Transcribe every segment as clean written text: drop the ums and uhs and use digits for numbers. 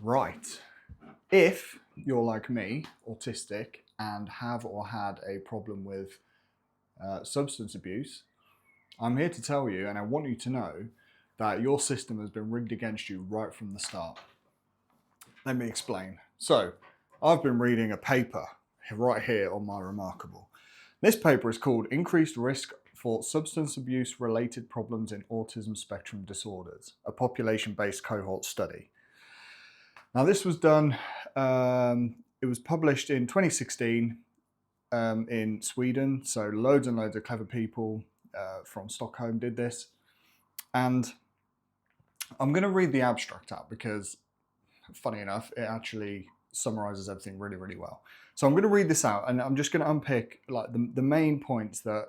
Right. If you're like me, autistic, and have or had a problem with substance abuse, I'm here to tell you, and I want you to know, that your system has been rigged against you right from the start. Let me explain. So, I've been reading a paper right here on my Remarkable. This paper is called Increased Risk for Substance Abuse Related Problems in Autism Spectrum Disorders, a population-based cohort study. Now this was done, it was published in 2016 in Sweden, so loads and loads of clever people from Stockholm did this. And I'm going to read the abstract out because, funny enough, it actually summarizes everything really, really well. So I'm going to read this out and I'm just going to unpick like the main points that,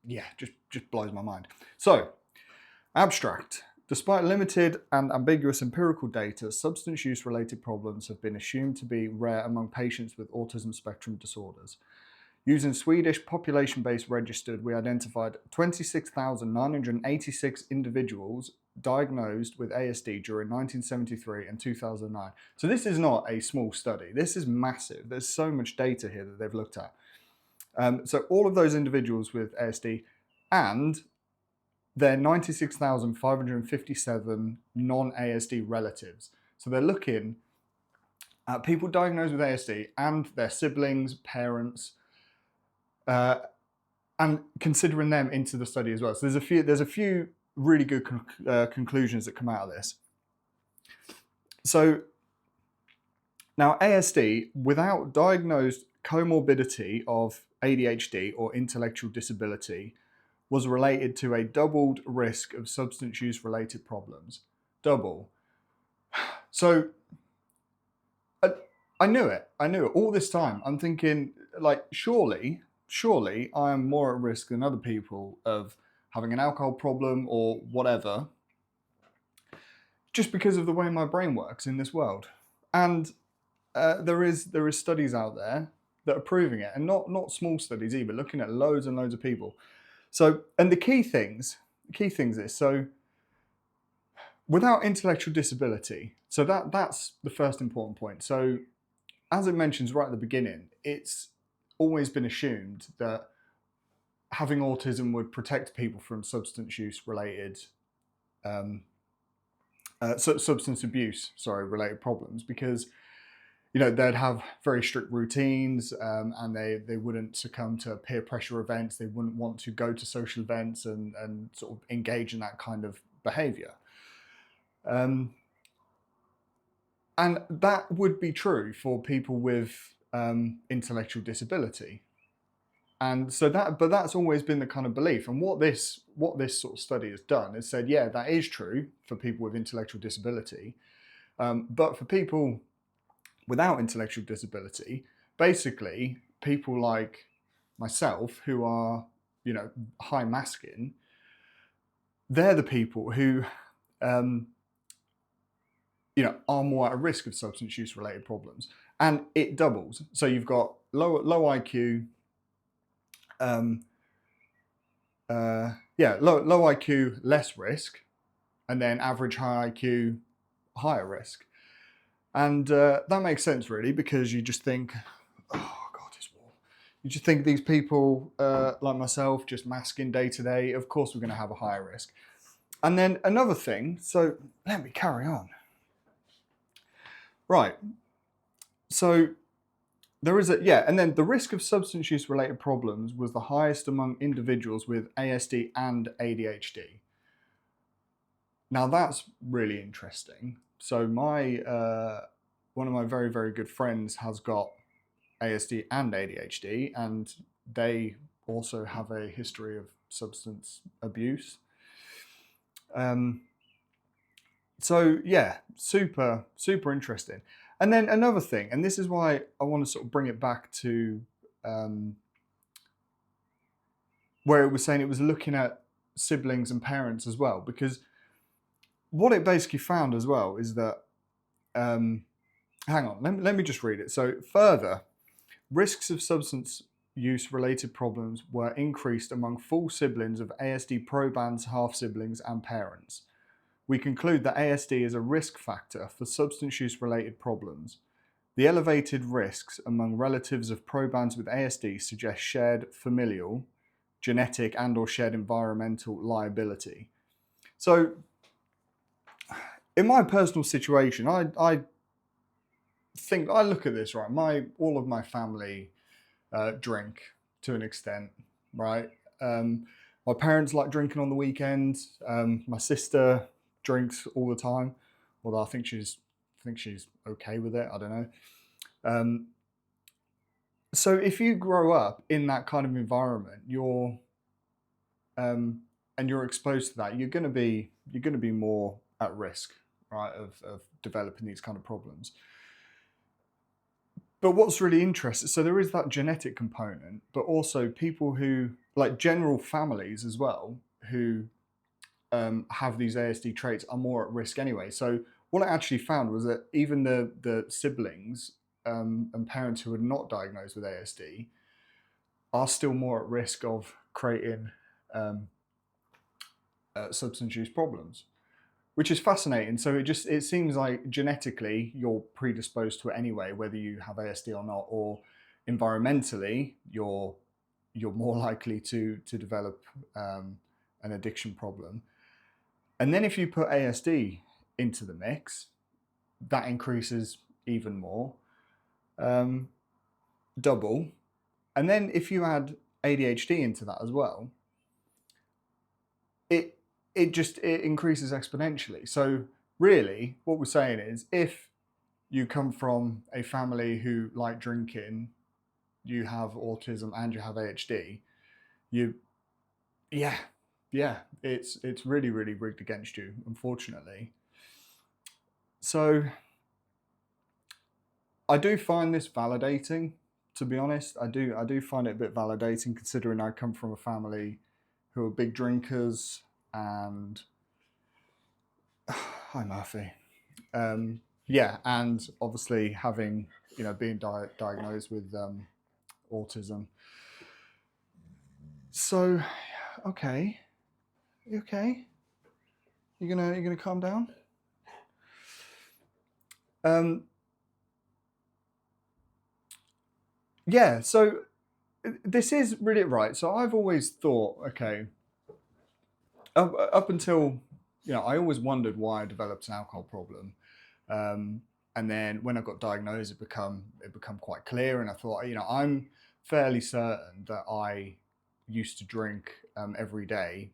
just blows my mind. So, abstract. Despite limited and ambiguous empirical data, substance use related problems have been assumed to be rare among patients with autism spectrum disorders. Using Swedish population-based registered, we identified 26,986 individuals diagnosed with ASD during 1973 and 2009. So this is not a small study. This is massive. There's so much data here that they've looked at. So all of those individuals with ASD and their 96,557 non-ASD relatives. So they're looking at people diagnosed with ASD and their siblings, parents, and considering them into the study as well. So there's a few really good conclusions that come out of this. So now ASD, without diagnosed comorbidity of ADHD or intellectual disability, was related to a doubled risk of substance use related problems. Double. So I knew it all this time. I'm thinking, like, surely I am more at risk than other people of having an alcohol problem or whatever, just because of the way my brain works in this world. And there is studies out there that are proving it, and not small studies either, looking at loads and loads of people. So, and the key things is, so without intellectual disability, so that's the first important point. So as it mentions right at the beginning, it's always been assumed that having autism would protect people from substance use related, substance abuse, related problems, because they'd have very strict routines, and they wouldn't succumb to peer pressure events. They wouldn't want to go to social events and sort of engage in that kind of behavior. And that would be true for people with intellectual disability. And so that's always been the kind of belief. And what this sort of study has done is said, yeah, that is true for people with intellectual disability. But for people without intellectual disability, basically people like myself who are, high masking, they're the people who, are more at risk of substance use related problems. And it doubles. So you've got low IQ, low IQ, less risk, and then average high IQ, higher risk. And that makes sense, really, because you just think, oh God, it's warm. You just think these people like myself, just masking day to day, of course we're going to have a higher risk. And then another thing, so let me carry on. Right, so there is and then the risk of substance use related problems was the highest among individuals with ASD and ADHD. Now that's really interesting. So one of my very, very good friends has got ASD and ADHD, and they also have a history of substance abuse. So yeah, super, super interesting. And then another thing, and this is why I want to sort of bring it back to where it was saying it was looking at siblings and parents as well, because what it basically found as well is that, hang on, let me just read it. So further, risks of substance use related problems were increased among full siblings of ASD probands, half siblings and parents, we conclude that ASD is a risk factor for substance use related problems. The elevated risks among relatives of proband with ASD suggest shared familial, genetic and/or shared environmental liability. So, in my personal situation, I think I look at this right. All of my family drink to an extent, right? My parents like drinking on the weekends. My sister drinks all the time, although I think she's okay with it. I don't know. So if you grow up in that kind of environment, and you're exposed to that, you're going to be more at risk, right, of developing these kind of problems. But what's really interesting, so there is that genetic component, but also people who, like general families as well, who have these ASD traits are more at risk anyway. So what I actually found was that even the siblings and parents who are not diagnosed with ASD are still more at risk of creating substance use problems, which is fascinating. So it seems like genetically you're predisposed to it anyway, whether you have ASD or not, or environmentally you're more likely to develop an addiction problem. And then if you put ASD into the mix, that increases even more, double. And then if you add ADHD into that as well, it increases exponentially. So really what we're saying is, if you come from a family who like drinking, you have autism and you have ADHD, it's really, really rigged against you, unfortunately. So I do find this validating, to be honest. I do find it a bit validating, considering I come from a family who are big drinkers. And hi Murphy. Yeah, and obviously having, being diagnosed with autism. So, okay, you okay? You're gonna calm down? Yeah. So this is really right. So I've always thought, okay, up until I always wondered why I developed an alcohol problem. And then when I got diagnosed, it become quite clear, and I thought, I'm fairly certain that I used to drink every day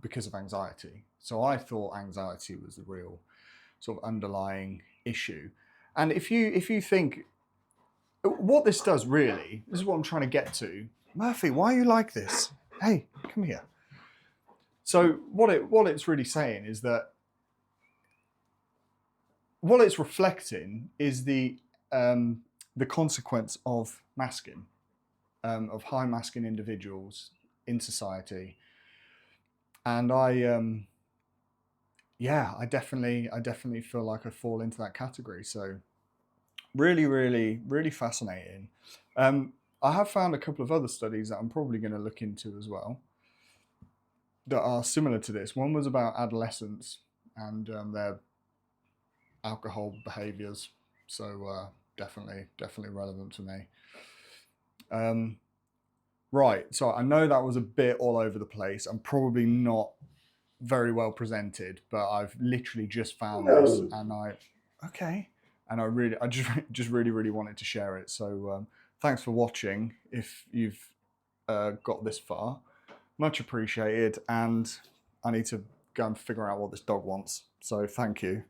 because of anxiety. So I thought anxiety was the real sort of underlying issue. And if you think what this does, really, this is what I'm trying to get to. Murphy, why are you like this? Hey, come here. So what it's really saying is that what it's reflecting is the consequence of masking, of high masking individuals in society. And I definitely feel like I fall into that category. So really, really, really fascinating. I have found a couple of other studies that I'm probably going to look into as well that are similar to this. One was about adolescents and their alcohol behaviours. So definitely relevant to me. Right, so I know that was a bit all over the place. I'm probably not very well presented, but I've literally just found this, and I just really wanted to share it. So thanks for watching. If you've got this far, much appreciated. And I need to go and figure out what this dog wants. So thank you.